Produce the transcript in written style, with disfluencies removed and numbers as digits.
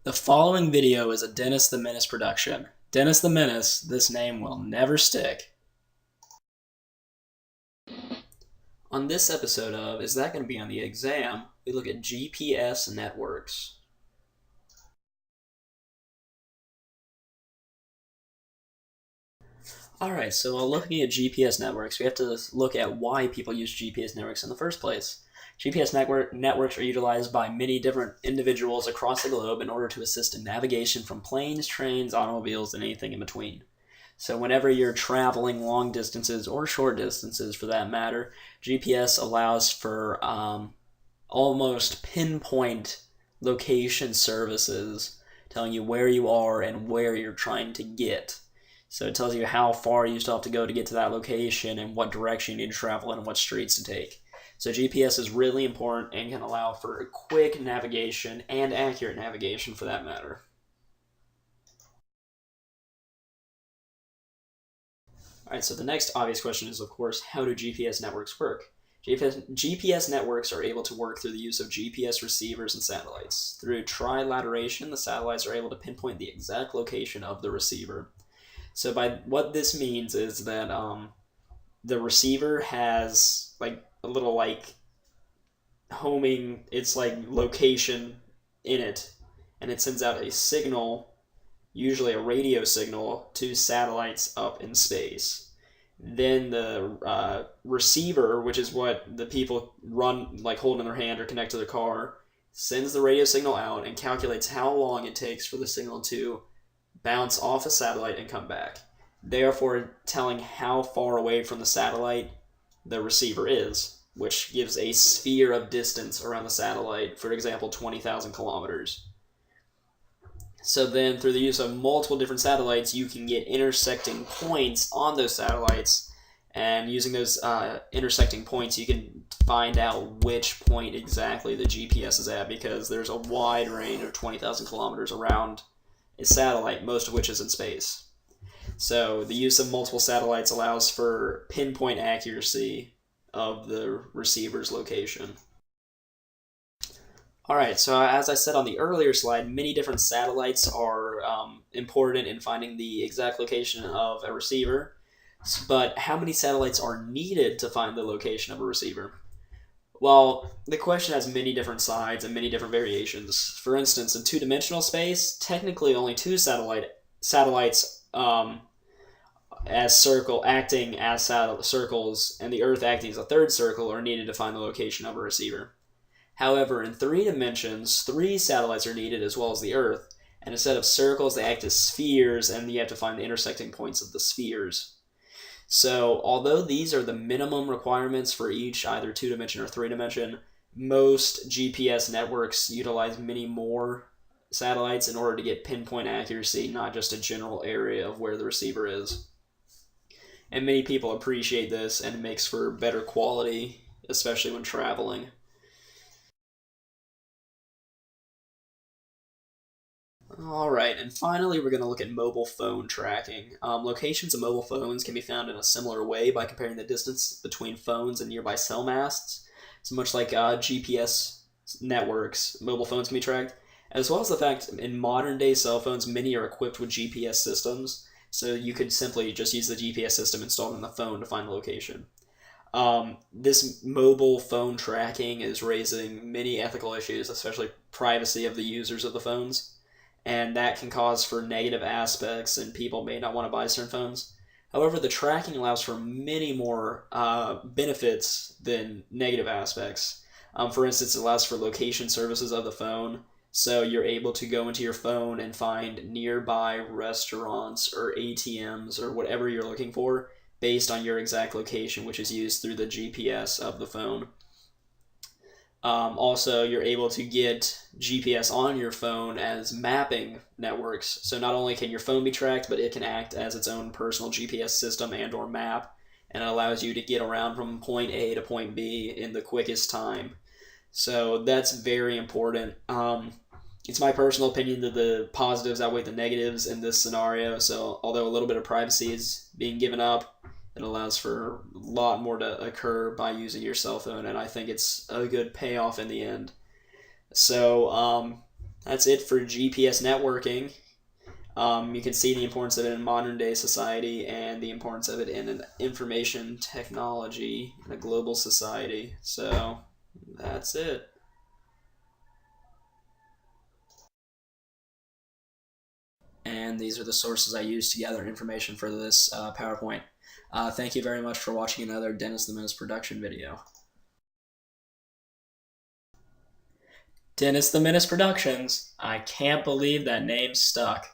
The following video is a Dennis the Menace production. Dennis the Menace, this name will never stick. On this episode of Is That Going to Be on the Exam, we look at GPS networks. Alright, so while looking at GPS networks, we have to look at why people use GPS networks in the first place. GPS networks are utilized by many different individuals across the globe in order to assist in navigation from planes, trains, automobiles, and anything in between. So whenever you're traveling long distances or short distances for that matter, GPS allows for almost pinpoint location services telling you where you are and where you're trying to get. So it tells you how far you still have to go to get to that location and what direction you need to travel and what streets to take. So GPS is really important and can allow for quick navigation and accurate navigation for that matter. Alright, so the next obvious question is, of course, how do GPS networks work? GPS networks are able to work through the use of GPS receivers and satellites. Through trilateration, the satellites are able to pinpoint the exact location of the receiver. So by what this means is that the receiver has like a little like homing its like location in it, and it sends out a signal, usually a radio signal, to satellites up in space. Then the receiver, which is what the people run like hold in their hand or connect to their car, sends the radio signal out and calculates how long it takes for the signal to bounce off a satellite and come back, therefore telling how far away from the satellite the receiver is, which gives a sphere of distance around the satellite, for example, 20,000 kilometers. So then, through the use of multiple different satellites, you can get intersecting points on those satellites, and using those intersecting points, you can find out which point exactly the GPS is at, because there's a wide range of 20,000 kilometers around a satellite, most of which is in space. So the use of multiple satellites allows for pinpoint accuracy of the receiver's location. Alright, so as I said on the earlier slide, many different satellites are important in finding the exact location of a receiver, but how many satellites are needed to find the location of a receiver? Well, the question has many different sides and many different variations. For instance, in two-dimensional space, technically only two satellites acting as circles, and the Earth acting as a third circle, are needed to find the location of a receiver. However, in three dimensions, three satellites are needed as well as the Earth, and instead of circles, they act as spheres, and you have to find the intersecting points of the spheres. So, although these are the minimum requirements for each, either two-dimension or three-dimension, most GPS networks utilize many more satellites in order to get pinpoint accuracy, not just a general area of where the receiver is. And many people appreciate this, and it makes for better quality, especially when traveling. Alright, and finally we're going to look at mobile phone tracking. Locations of mobile phones can be found in a similar way by comparing the distance between phones and nearby cell masts. So much like GPS networks, mobile phones can be tracked, as well as the fact in modern day cell phones, many are equipped with GPS systems, so you could simply just use the GPS system installed in the phone to find the location. This mobile phone tracking is raising many ethical issues, especially privacy of the users of the phones. And that can cause for negative aspects, and people may not want to buy certain phones. However, the tracking allows for many more benefits than negative aspects. For instance, it allows for location services of the phone, so you're able to go into your phone and find nearby restaurants or ATMs or whatever you're looking for based on your exact location, which is used through the GPS of the phone. Also, you're able to get GPS on your phone as mapping networks. So not only can your phone be tracked, but it can act as its own personal GPS system and or map, and it allows you to get around from point A to point B in the quickest time. So that's very important. It's my personal opinion that the positives outweigh the negatives in this scenario. So although a little bit of privacy is being given up, it allows for a lot more to occur by using your cell phone, and I think it's a good payoff in the end. So That's it for GPS networking. You can see the importance of it in modern day society and the importance of it in an information technology in a global society. So that's it. And these are the sources I used to gather information for this PowerPoint. Thank you very much for watching another Dennis the Menace production video. Dennis the Menace Productions. I can't believe that name stuck.